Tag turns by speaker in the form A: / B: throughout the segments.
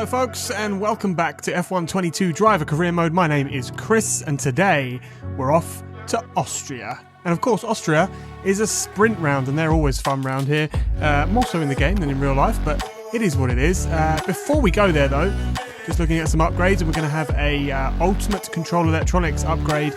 A: Hello folks and welcome back to F1 22 Driver Career Mode. My name is Chris and today we're off to Austria. And of course Austria is a sprint round and they're always fun round here. More so in the game than in real life, but it is what it is. Before we go there though, just looking at some upgrades, and we're going to have a ultimate control electronics upgrade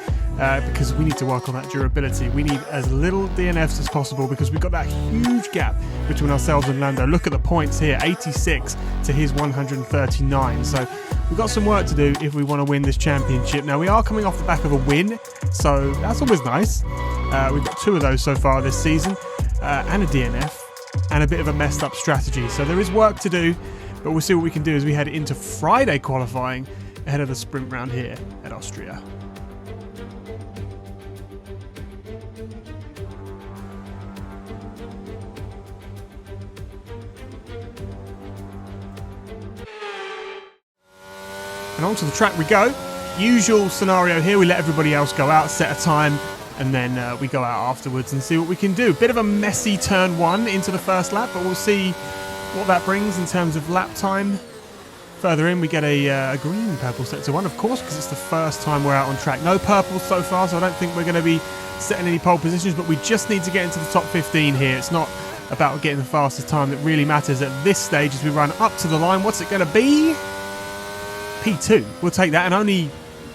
A: because we need to work on that durability. We need as little DNFs as possible because we've got that huge gap between ourselves and Lando. Look at the points here, 86 to his 139. So we've got some work to do if we want to win this championship. Now we are coming off the back of a win, so that's always nice. We've got 2 of those so far this season, and a DNF, and a bit of a messed up strategy. So there is work to do, but we'll see what we can do as we head into Friday qualifying ahead of the sprint round here at Austria. And onto the track we go. Usual scenario here, we let everybody else go out, set a time, and then we go out afterwards and see what we can do. Bit of a messy turn 1 into the first lap, but we'll see what that brings in terms of lap time. Further in, we get a green purple sector 1, of course, because it's the first time we're out on track. No purples so far, so I don't think we're going to be setting any pole positions, but we just need to get into the top 15 here. It's not about getting the fastest time that really matters at this stage as we run up to the line. What's it going to be? P2. We'll take that, and only,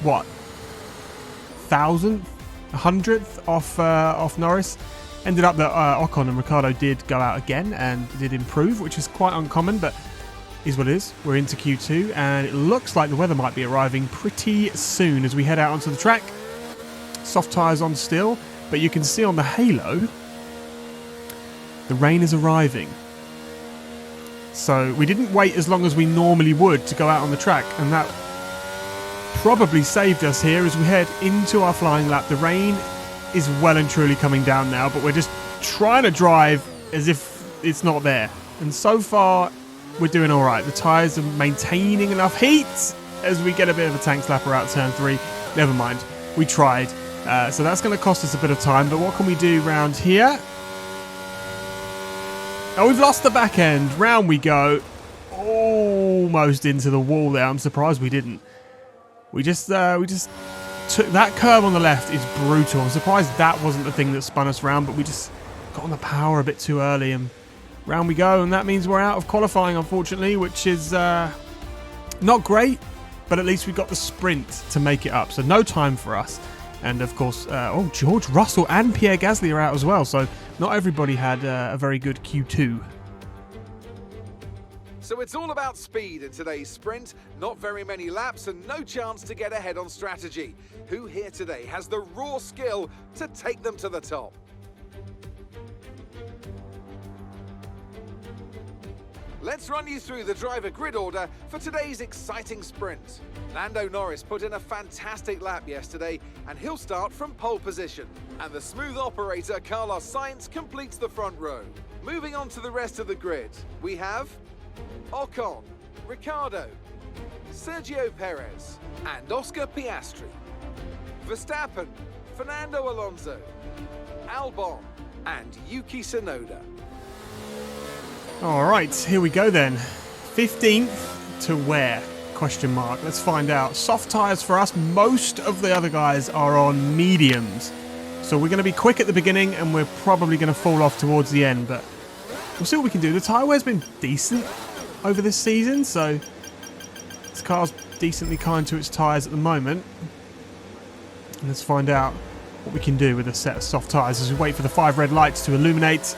A: what, 1,000th, 100th off Norris. Ended up that Ocon and Ricciardo did go out again and did improve, which is quite uncommon, but is what it is. We're into Q2, and it looks like the weather might be arriving pretty soon as we head out onto the track. Soft tyres on still, but you can see on the halo, the rain is arriving. So we didn't wait as long as we normally would to go out on the track, and that probably saved us here as we head into our flying lap. The rain is well and truly coming down now, but we're just trying to drive as if it's not there. And so far, we're doing all right. The tyres are maintaining enough heat as we get a bit of a tank slapper out turn 3. Never mind, we tried. So that's going to cost us a bit of time, but what can we do round here? Oh, we've lost the back end. Round we go. Almost into the wall there. I'm surprised we didn't. We just took that curve on the left is brutal. I'm surprised that wasn't the thing that spun us round, but we just got on the power a bit too early and round we go, and that means we're out of qualifying, unfortunately, which is not great, but at least we got the sprint to make it up, so no time for us. And of course, George Russell and Pierre Gasly are out as well, so not everybody had a very good Q2.
B: So it's all about speed in today's sprint, not very many laps and no chance to get ahead on strategy. Who here today has the raw skill to take them to the top? Let's run you through the driver grid order for today's exciting sprint. Lando Norris put in a fantastic lap yesterday and he'll start from pole position. And the smooth operator Carlos Sainz completes the front row. Moving on to the rest of the grid, we have Ocon, Ricciardo, Sergio Perez, and Oscar Piastri. Verstappen, Fernando Alonso, Albon, and Yuki Tsunoda.
A: All right, here we go then. 15th to where? Question mark. Let's find out. Soft tyres for us. Most of the other guys are on mediums. So we're going to be quick at the beginning and we're probably going to fall off towards the end, but we'll see what we can do. The tyre wear's been decent over this season, so this car's decently kind to its tyres at the moment. And let's find out what we can do with a set of soft tyres as we wait for the 5 red lights to illuminate.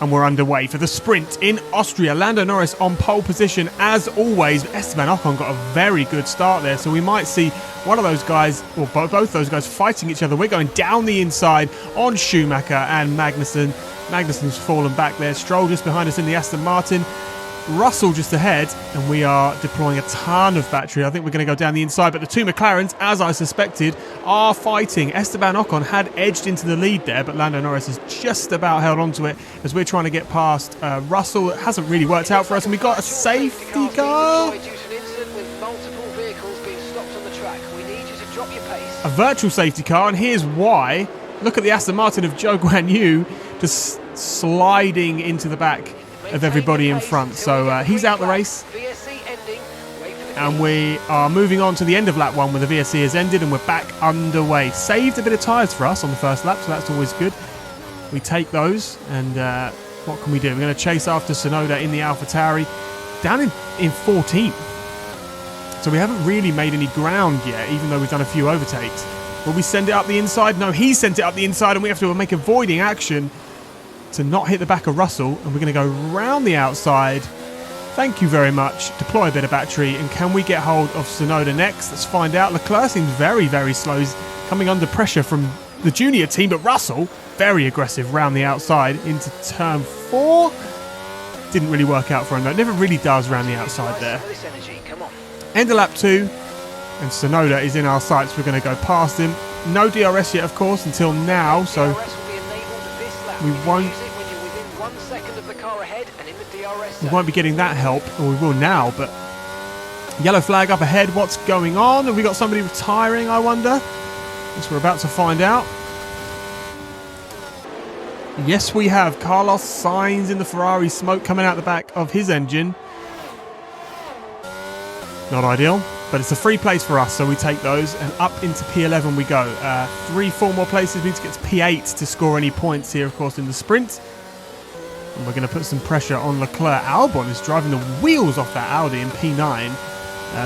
A: And we're underway for the sprint in Austria. Lando Norris on pole position as always. Esteban Ocon got a very good start there, so we might see one of those guys, or both those guys, fighting each other. We're going down the inside on Schumacher and Magnussen. Magnussen's fallen back there. Stroll just behind us in the Aston Martin. Russell just ahead, and we are deploying a ton of battery. I think we're going to go down the inside, but the 2 McLarens, as I suspected, are fighting. Esteban Ocon had edged into the lead there, but Lando Norris has just about held onto it as we're trying to get past Russell. It hasn't really worked out for us, and we got a safety car. A virtual safety car, and here's why. Look at the Aston Martin of Zhou Guanyu just sliding into the back of everybody in front. So he's out the race. And we are moving on to the end of lap 1 where the VSC has ended and we're back underway. Saved a bit of tyres for us on the first lap, so that's always good. We take those and what can we do? We're going to chase after Tsunoda in the AlphaTauri down in 14th. So we haven't really made any ground yet, even though we've done a few overtakes. Will we send it up the inside? No, he sent it up the inside and we have to make avoiding action to not hit the back of Russell. And we're going to go round the outside. Thank you very much. Deploy a bit of battery. And can we get hold of Tsunoda next? Let's find out. Leclerc seems very, very slow. He's coming under pressure from the junior team. But Russell, very aggressive round the outside into turn 4. Didn't really work out for him though. It never really does round the outside there. End of lap 2. And Tsunoda is in our sights. We're going to go past him. No DRS yet, of course, until now. So we won't be getting that help, or we will now. But yellow flag up ahead. What's going on? Have we got somebody retiring, I wonder? Guess we're about to find out. Yes, we have. Carlos Sainz in the Ferrari, smoke coming out the back of his engine. Not ideal. But it's a free place for us, so we take those, and up into P11 we go. 3-4 more places. We need to get to P8 to score any points here, of course, in the sprint. And we're going to put some pressure on Leclerc. Albon is driving the wheels off that Audi in P9.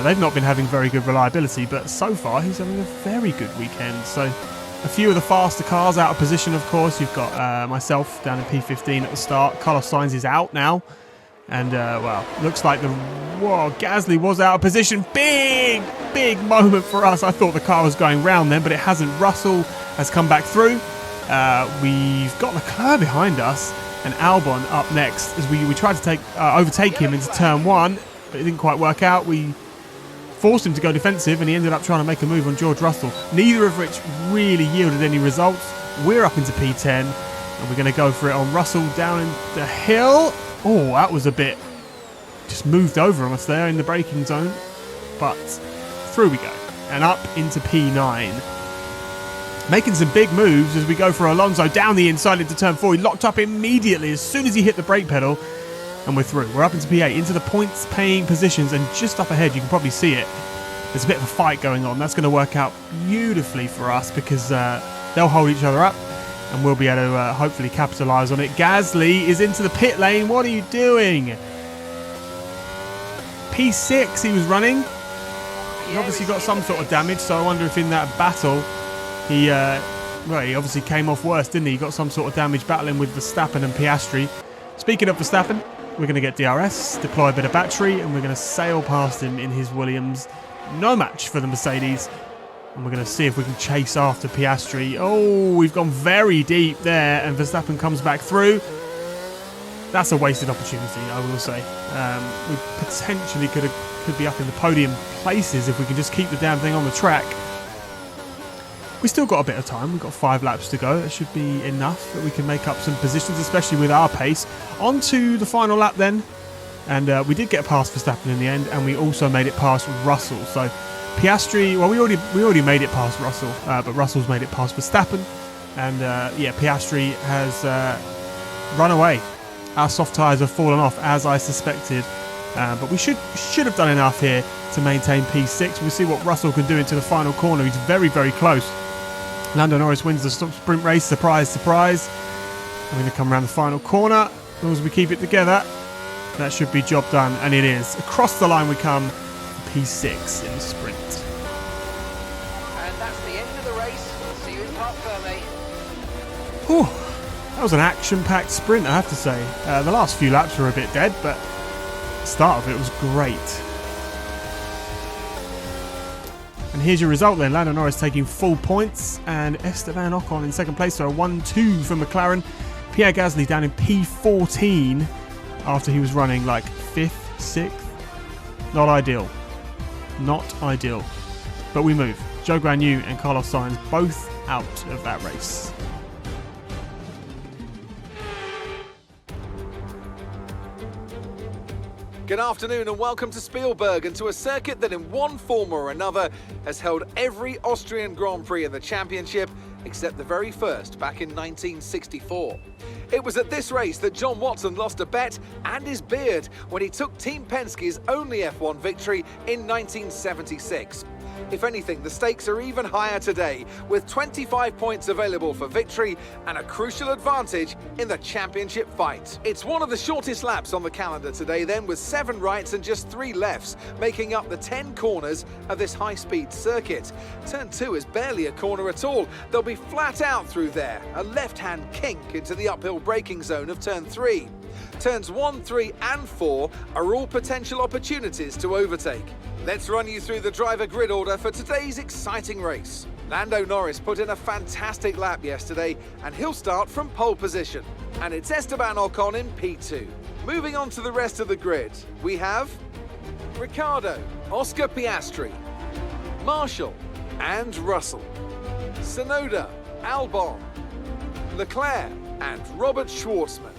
A: They've not been having very good reliability, but so far he's having a very good weekend. So a few of the faster cars out of position, of course. You've got myself down in P15 at the start. Carlos Sainz is out now. And, well, looks like Gasly was out of position. Big moment for us. I thought the car was going round then, but it hasn't. Russell has come back through. We've got Leclerc behind us and Albon up next as we tried to overtake him into turn 1, but it didn't quite work out. We forced him to go defensive and he ended up trying to make a move on George Russell, neither of which really yielded any results. We're up into P10 and we're going to go for it on Russell down in the hill. Oh, that was a bit... just moved over on us there in the braking zone. But through we go. And up into P9. Making some big moves as we go for Alonso down the inside into turn 4. He locked up immediately as soon as he hit the brake pedal. And we're through. We're up into P8, into the points-paying positions. And just up ahead, you can probably see it. There's a bit of a fight going on. That's going to work out beautifully for us because they'll hold each other up. And we'll be able to hopefully capitalise on it. Gasly is into the pit lane. What are you doing? P6 he was running. He obviously got some sort of damage, so I wonder if in that battle he obviously came off worse, didn't he? He got some sort of damage battling with Verstappen and Piastri. Speaking of Verstappen, we're going to get DRS, deploy a bit of battery, and we're going to sail past him in his Williams. No match for the Mercedes. And we're going to see if we can chase after Piastri. Oh, we've gone very deep there, and Verstappen comes back through. That's a wasted opportunity, I will say. We potentially could be up in the podium places if we can just keep the damn thing on the track. We've still got a bit of time. We've got 5 laps to go. That should be enough that we can make up some positions, especially with our pace. On to the final lap then. And we did get past Verstappen in the end, and we also made it past Russell. So Piastri, well, we already made it past Russell, but Russell's made it past Verstappen. And yeah, Piastri has run away. Our soft tyres have fallen off, as I suspected. But we should have done enough here to maintain P6. We'll see what Russell can do into the final corner. He's very, very close. Lando Norris wins the sprint race. Surprise, surprise. We're going to come around the final corner. As long as we keep it together, that should be job done. And it is. Across the line we come. P6 in the sprint.
C: And that's the end of the race. We'll see you in Parc Fermé.
A: Whew. That was an action-packed sprint, I have to say. The last few laps were a bit dead, but the start of it was great. And here's your result then. Lando Norris taking full points, and Esteban Ocon in second place, so a 1-2 for McLaren. Pierre Gasly down in P14 after he was running like 5th, 6th. Not ideal. Not ideal. But we move. Zhou Guanyu and Carlos Sainz both out of that race.
B: Good afternoon and welcome to Spielberg and to a circuit that in one form or another has held every Austrian Grand Prix in the championship except the very first back in 1964. It was at this race that John Watson lost a bet and his beard when he took Team Penske's only F1 victory in 1976. If anything, the stakes are even higher today, with 25 points available for victory and a crucial advantage in the championship fight. It's one of the shortest laps on the calendar today then, with 7 rights and just 3 lefts, making up the 10 corners of this high-speed circuit. Turn 2 is barely a corner at all. They'll be flat out through there, a left-hand kink into the uphill braking zone of Turn 3. Turns 1, 3 and 4 are all potential opportunities to overtake. Let's run you through the driver grid order for today's exciting race. Lando Norris put in a fantastic lap yesterday and he'll start from pole position. And it's Esteban Ocon in P2. Moving on to the rest of the grid, we have Ricciardo, Oscar Piastri, Marshall and Russell, Tsunoda, Albon, Leclerc and Robert Schwartzman.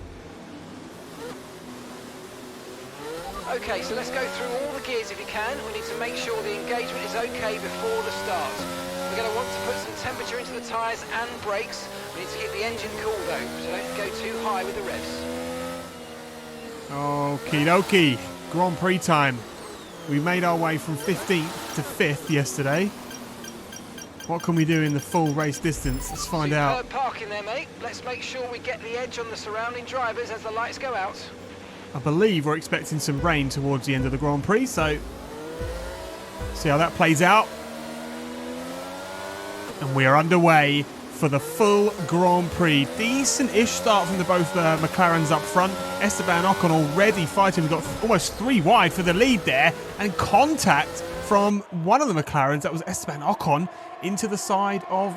C: Okay, so let's go through all the gears if you can. We need to make sure the engagement is okay before the start. We're going to want to put some temperature into the tyres and brakes. We need to keep the engine cool though, so don't go too high with the revs.
A: Okie dokie. Grand Prix time. We made our way from 15th to 5th yesterday. What can we do in the full race distance? Let's find out.
C: Superb parking there, mate. Let's make sure we get the edge on the surrounding drivers as the lights go out.
A: I believe we're expecting some rain towards the end of the Grand Prix, so see how that plays out. And we are underway for the full Grand Prix. Decent-ish start from both McLarens up front. Esteban Ocon already fighting. We've got almost 3 wide for the lead there, and contact from one of the McLarens, that was Esteban Ocon, into the side of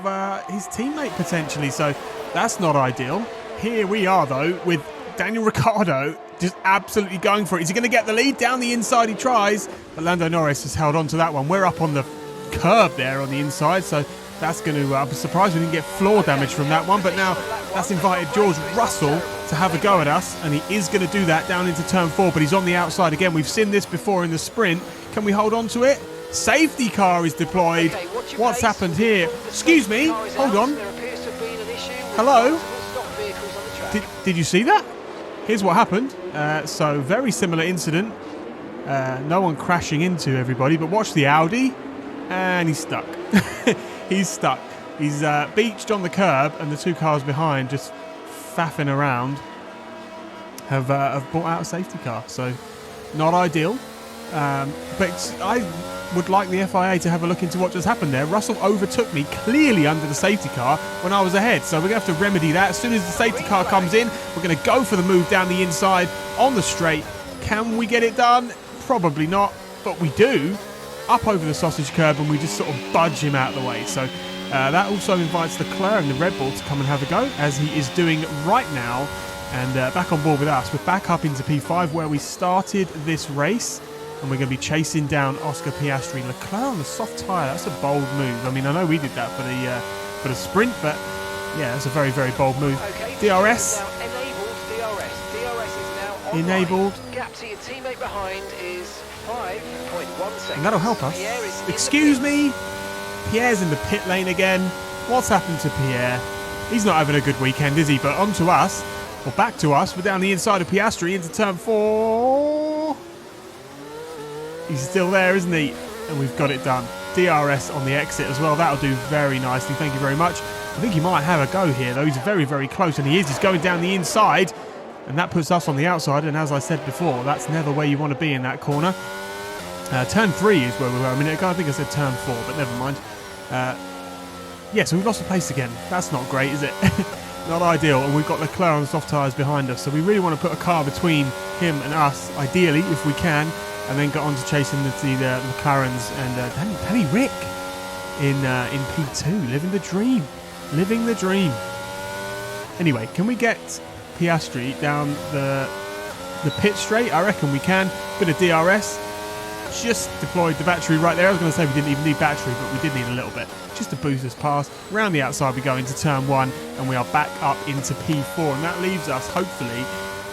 A: his teammate potentially, so that's not ideal. Here we are though with Daniel Ricciardo just absolutely going for it. Is he going to get the lead? Down the inside he tries, but Lando Norris has held on to that one. We're up on the curb there on the inside, so that's going to... I'm surprised we didn't get floor damage from that one, but now that's invited George Russell to have a go at us, and he is going to do that down into turn 4, but he's on the outside again. We've seen this before in the sprint. Can we hold on to it? Safety car is deployed. What's happened here? Excuse me, hold on. Hello? Did you see that? Here's what happened. So very similar incident. No one crashing into everybody, but watch the Audi, and he's stuck. He's stuck. He's beached on the curb, and the 2 cars behind, just faffing around, have brought out a safety car. So not ideal. But I would like the FIA to have a look into what just happened there. Russell overtook me clearly under the safety car when I was ahead, so we're going to have to remedy that. As soon as the safety car comes in, we're going to go for the move down the inside on the straight. Can we get it done? Probably not, but we do. Up over the sausage curb, and we just sort of budge him out of the way. So that also invites Leclerc and the Red Bull to come and have a go, as he is doing right now, and back on board with us. We're back up into P5 where we started this race. And we're going to be chasing down Oscar Piastri. Leclerc on the soft tyre, that's a bold move. I mean, I know we did that for the sprint, but yeah, that's a very, very bold move.
C: Okay,
A: DRS.
C: now enabled DRS. DRS is now online.
A: Enabled.
C: Gap to your teammate behind is 5.1 seconds.
A: And that'll help us.
C: Pierre is in
A: Excuse
C: the
A: me. Pierre's in the pit lane again. What's happened to Pierre? He's not having a good weekend, is he? But on to us, or back to us. We're down the inside of Piastri into turn 4. He's still there, isn't he? And we've got it done. DRS on the exit as well. That'll do very nicely. Thank you very much. I think he might have a go here, though. He's very, very close, and he is. He's going down the inside, and that puts us on the outside. And as I said before, that's never where you want to be in that corner. Turn 3 is where we were a minute ago. I think I said turn 4, but never mind. Yeah, so we've lost the place again. That's not great, is it? Not ideal. And we've got Leclerc on the soft tyres behind us. So we really want to put a car between him and us, ideally, if we can. And then got on to chasing the McLarens and Danny Rick in P2, living the dream. Living the dream. Anyway, can we get Piastri down the pit straight? I reckon we can. Bit of DRS. Just deployed the battery right there. I was going to say we didn't even need battery, but we did need a little bit. Just to boost us past. Round the outside we go into turn 1, and we are back up into P4. And that leaves us, hopefully,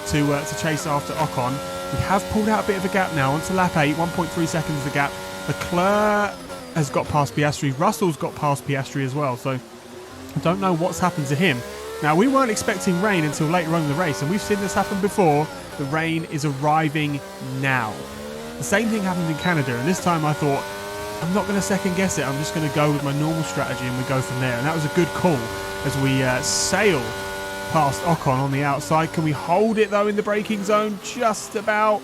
A: to chase after Ocon. We have pulled out a bit of a gap now onto lap 8, 1.3 seconds the gap. Leclerc has got past Piastri. Russell's got past Piastri as well, so I don't know what's happened to him. Now, we weren't expecting rain until later on in the race, and we've seen this happen before. The rain is arriving now. The same thing happened in Canada, and this time I thought, I'm not going to second guess it. I'm just going to go with my normal strategy, and we go from there. And that was a good call as we sail past Ocon on the outside. Can we hold it, though, in the braking zone? Just about.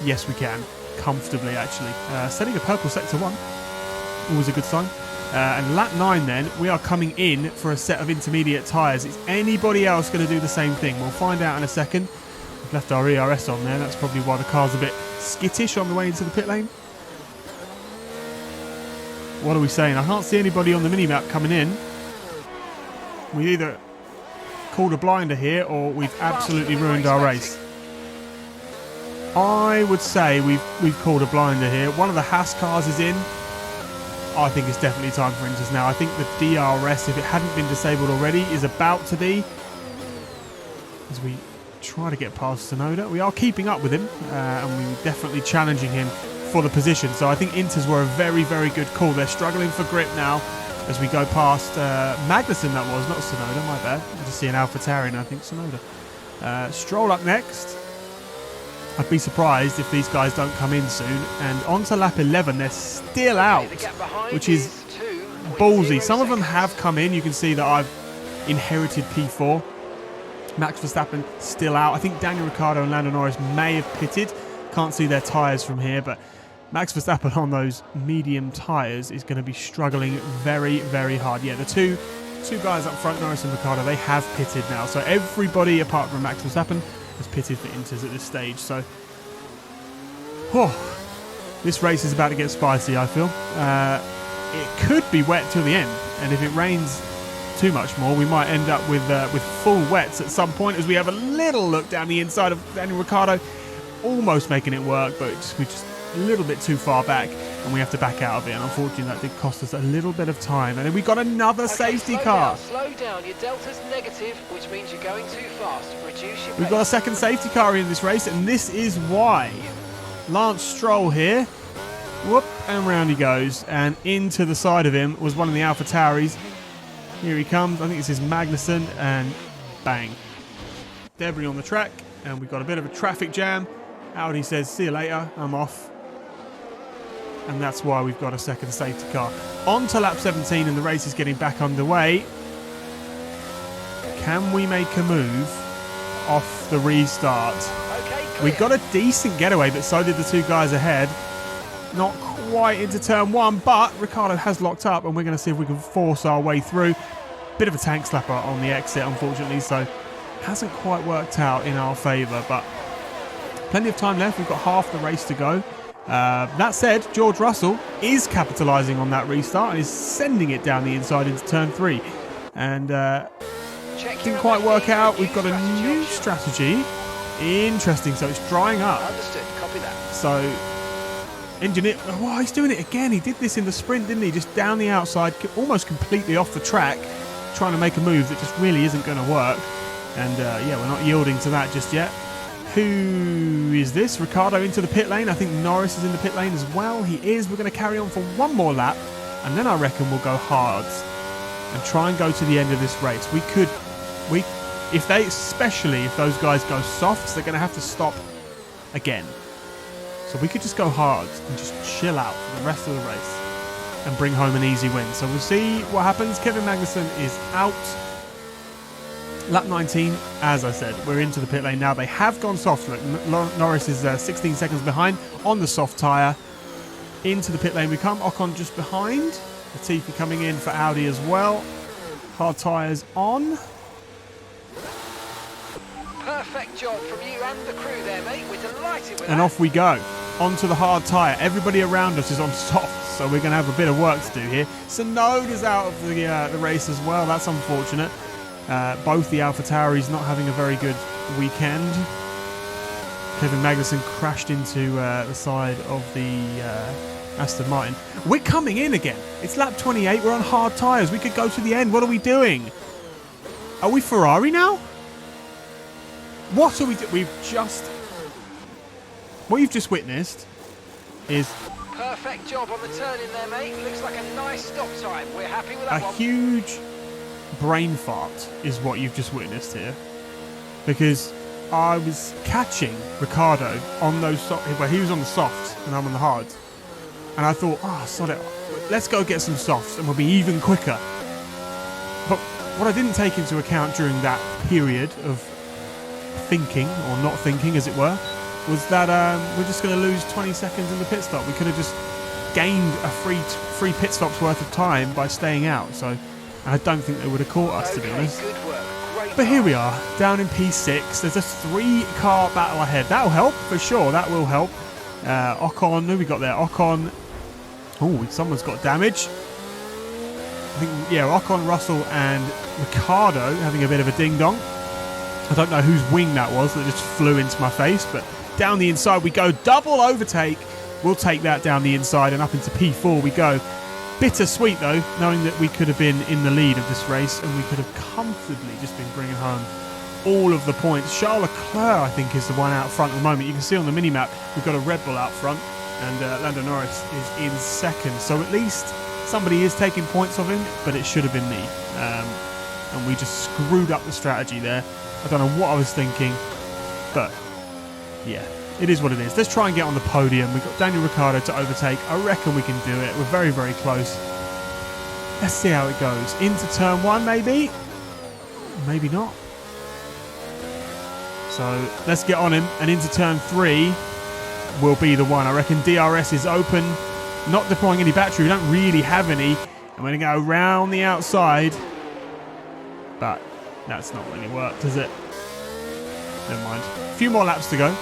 A: Yes, we can. Comfortably, actually. Setting a purple sector 1. Always a good sign. And lap 9 then, we are coming in for a set of intermediate tyres. Is anybody else going to do the same thing? We'll find out in a second. We've left our ERS on there. That's probably why the car's a bit skittish on the way into the pit lane. What are we saying? I can't see anybody on the mini-map coming in. We either called a blinder here or we've absolutely ruined our race. I would say we've called a blinder here. One of the Haas cars is in. I think it's definitely time for Inters now. I think the DRS, if it hadn't been disabled already, is about to be. As we try to get past Tsunoda. We are keeping up with him, and we're definitely challenging him for the position. So I think Inters were a very, very good call. They're struggling for grip now as we go past Magnussen, that was, not Tsunoda, my bad. I just see an AlphaTauri and I think Tsunoda. Stroll up next. I'd be surprised if these guys don't come in soon. And on to lap 11, they're still out, which is ballsy. Some of them have come in. You can see that I've inherited P4. Max Verstappen still out. I think Daniel Ricciardo and Lando Norris may have pitted. Can't see their tyres from here, but Max Verstappen on those medium tyres is going to be struggling very, very hard. Yeah, the two guys up front, Norris and Ricciardo, they have pitted now. So everybody apart from Max Verstappen has pitted for Inters at this stage. So, this race is about to get spicy, I feel. It could be wet till the end, and if it rains too much more, we might end up with full wets at some point as we have a little look down the inside of Daniel Ricciardo, almost making it work, but we're just a little bit too far back and we have to back out of it, and unfortunately that did cost us a little bit of time. And then we got another safety car.
C: Slow down, your delta's negative, which means you're going too fast. Reduce your pace.
A: We've got a second safety car in this race, and this is why. Lance Stroll here, whoop, and round he goes, and into the side of him was one of the AlphaTauris. Here he comes. I think this is Magnussen, and bang. Debris on the track, and we've got a bit of a traffic jam. Audi says, see you later, I'm off. And that's why we've got a second safety car. On to lap 17, and the race is getting back underway. Can we make a move off the restart? We got a decent getaway, but so did the two guys ahead. Not quite into turn 1, but Ricciardo has locked up, and we're going to see if we can force our way through. Bit of a tank slapper on the exit, unfortunately, so hasn't quite worked out in our favour, but plenty of time left. We've got half the race to go. That said, George Russell is capitalising on that restart and is sending it down the inside into turn 3. And didn't quite work out. We've got a new strategy. Interesting. So it's drying up.
C: Understood. Copy that.
A: So engineer, he's doing it again. He did this in the sprint, didn't he? Just down the outside, almost completely off the track, trying to make a move that just really isn't going to work. And yeah, we're not yielding to that just yet. Who is this? Ricciardo into the pit lane. I think Norris is in the pit lane as well. He is. We're going to carry on for one more lap, and then I reckon we'll go hards and try and go to the end of this race. Especially if those guys go softs, they're going to have to stop again. So we could just go hard and just chill out for the rest of the race and bring home an easy win. So we'll see what happens. Kevin Magnussen is out. Lap 19, as I said, we're into the pit lane now. They have gone soft. Look, Norris is 16 seconds behind on the soft tyre. Into the pit lane we come. Ocon just behind. Latifi coming in for Audi as well. Hard tyres on.
C: Perfect job from you and the crew there, mate. We're delighted with that.
A: And off we go. Onto the hard tyre. Everybody around us is on soft, so we're going to have a bit of work to do here. Tsunoda's out of the race as well. That's unfortunate. Both the AlphaTauris not having a very good weekend. Kevin Magnussen crashed into the side of the Aston Martin. We're coming in again. It's lap 28. We're on hard tyres. We could go to the end. What are we doing? Are we Ferrari now? What are we doing? What you've just witnessed is
C: perfect job on the turn in there, mate. Looks like a nice stop time. We're happy with that one.
A: Huge brain fart is what you've just witnessed here. Because I was catching Ricciardo on those where he was on the softs and I'm on the hards. And I thought, oh, sod it, let's go get some softs and we'll be even quicker. But what I didn't take into account during that period of thinking, or not thinking as it were, was that we're just going to lose 20 seconds in the pit stop. We could have just gained a free pit stops worth of time by staying out. So I don't think they would have caught us, to be honest.
C: Good work. Great
A: But here we are, down in P6. There's a 3-car battle ahead. That'll help, for sure. That will help. Ocon, who we got there? Ocon. Oh, someone's got damage. I think, yeah, Ocon, Russell, and Ricciardo having a bit of a ding-dong. I don't know whose wing that was that just flew into my face, but down the inside we go. Double overtake. We'll take that down the inside and up into P4 we go. Bittersweet, though, knowing that we could have been in the lead of this race and we could have comfortably just been bringing home all of the points. Charles Leclerc, I think, is the one out front at the moment. You can see on the mini-map we've got a Red Bull out front and Lando Norris is in second. So at least somebody is taking points of him, but it should have been me. And we just screwed up the strategy there. I don't know what I was thinking, but yeah, it is what it is. Let's try and get on the podium. We've got Daniel Ricciardo to overtake. I reckon we can do it. We're very, very close. Let's see how it goes. Into turn 1, maybe? Maybe not. So let's get on him. And into turn 3 will be the one. I reckon DRS is open. Not deploying any battery. We don't really have any. I'm going to go around the outside. But that's not really worked, has it? Never mind. A few more laps to go.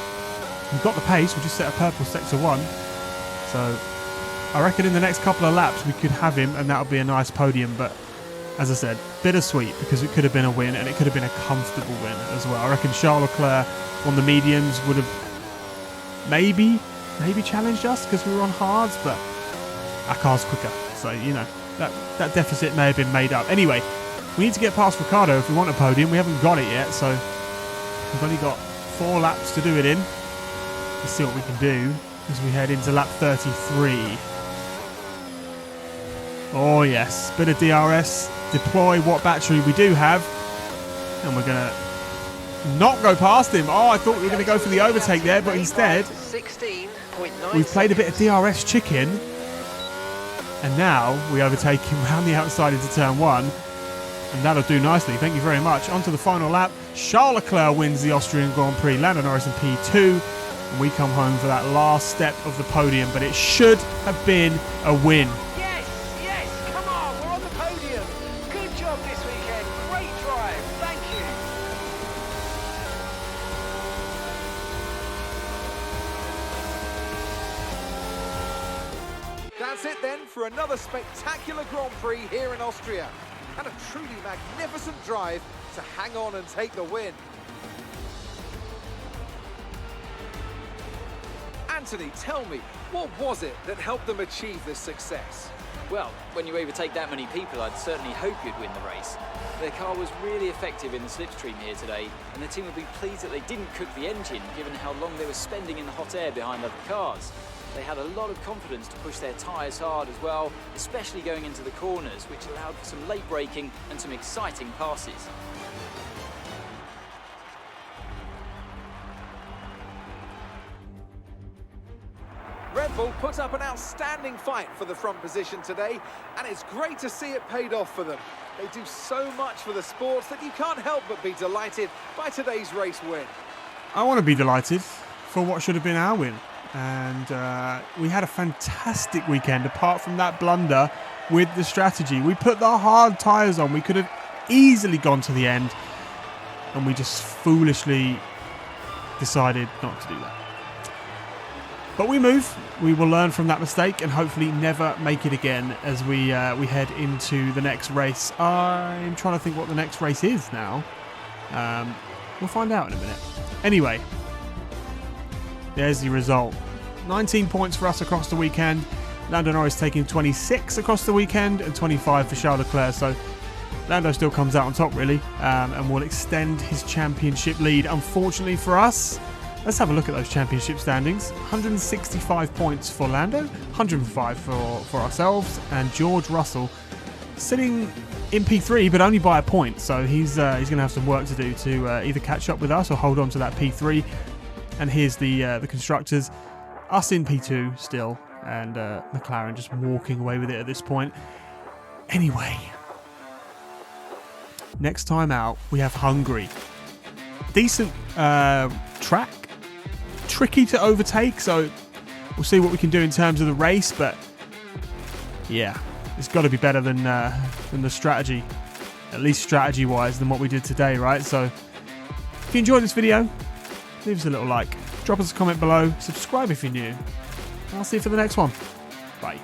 A: We've got the pace. We just set a purple sector 1. So I reckon in the next couple of laps we could have him and that'll be a nice podium. But as I said, bittersweet because it could have been a win and it could have been a comfortable win as well. I reckon Charles Leclerc on the mediums would have maybe challenged us because we were on hards, but our car's quicker. So, you know, that deficit may have been made up. Anyway, we need to get past Ricciardo if we want a podium. We haven't got it yet, so we've only got 4 laps to do it in. Let's see what we can do as we head into lap 33. Oh yes, bit of DRS. Deploy what battery we do have. And we're going to not go past him. Oh, I thought we were going to go for the overtake there, but instead we've played a bit of DRS chicken. And now we overtake him around the outside into turn 1. And that'll do nicely. Thank you very much. On to the final lap. Charles Leclerc wins the Austrian Grand Prix. Lando Norris in P2. And we come home for that last step of the podium. But it should have been a win.
C: Yes, come on, we're on the podium. Good job this weekend. Great drive. Thank you.
B: That's it then for another spectacular Grand Prix here in Austria. And a truly magnificent drive to hang on and take the win. Anthony, tell me, what was it that helped them achieve this success?
D: Well, when you overtake that many people, I'd certainly hope you'd win the race. Their car was really effective in the slipstream here today, and the team will be pleased that they didn't cook the engine, given how long they were spending in the hot air behind other cars. They had a lot of confidence to push their tyres hard as well, especially going into the corners, which allowed for some late braking and some exciting passes.
B: Red Bull put up an outstanding fight for the front position today, and it's great to see it paid off for them. They do so much for the sport that you can't help but be delighted by today's race win.
A: I want to be delighted for what should have been our win. And we had a fantastic weekend, apart from that blunder with the strategy. We put the hard tyres on. We could have easily gone to the end. And we just foolishly decided not to do that. But we move. We will learn from that mistake and hopefully never make it again as we head into the next race. I'm trying to think what the next race is now. We'll find out in a minute. Anyway, there's the result. 19 points for us across the weekend. Lando Norris taking 26 across the weekend and 25 for Charles Leclerc. So Lando still comes out on top, really, and will extend his championship lead. Unfortunately for us, let's have a look at those championship standings. 165 points for Lando, 105 for ourselves, and George Russell sitting in P3, but only by a point. So he's going to have some work to do to either catch up with us or hold on to that P3. And here's the constructors, us in P2 still, and McLaren just walking away with it at this point. Anyway, next time out we have Hungary. Decent track, tricky to overtake, so we'll see what we can do in terms of the race, but yeah, it's got to be better than the strategy, at least strategy wise, than what we did today, right? So if you enjoyed this video, leave us a little like, drop us a comment below, subscribe if you're new, and I'll see you for the next one. Bye.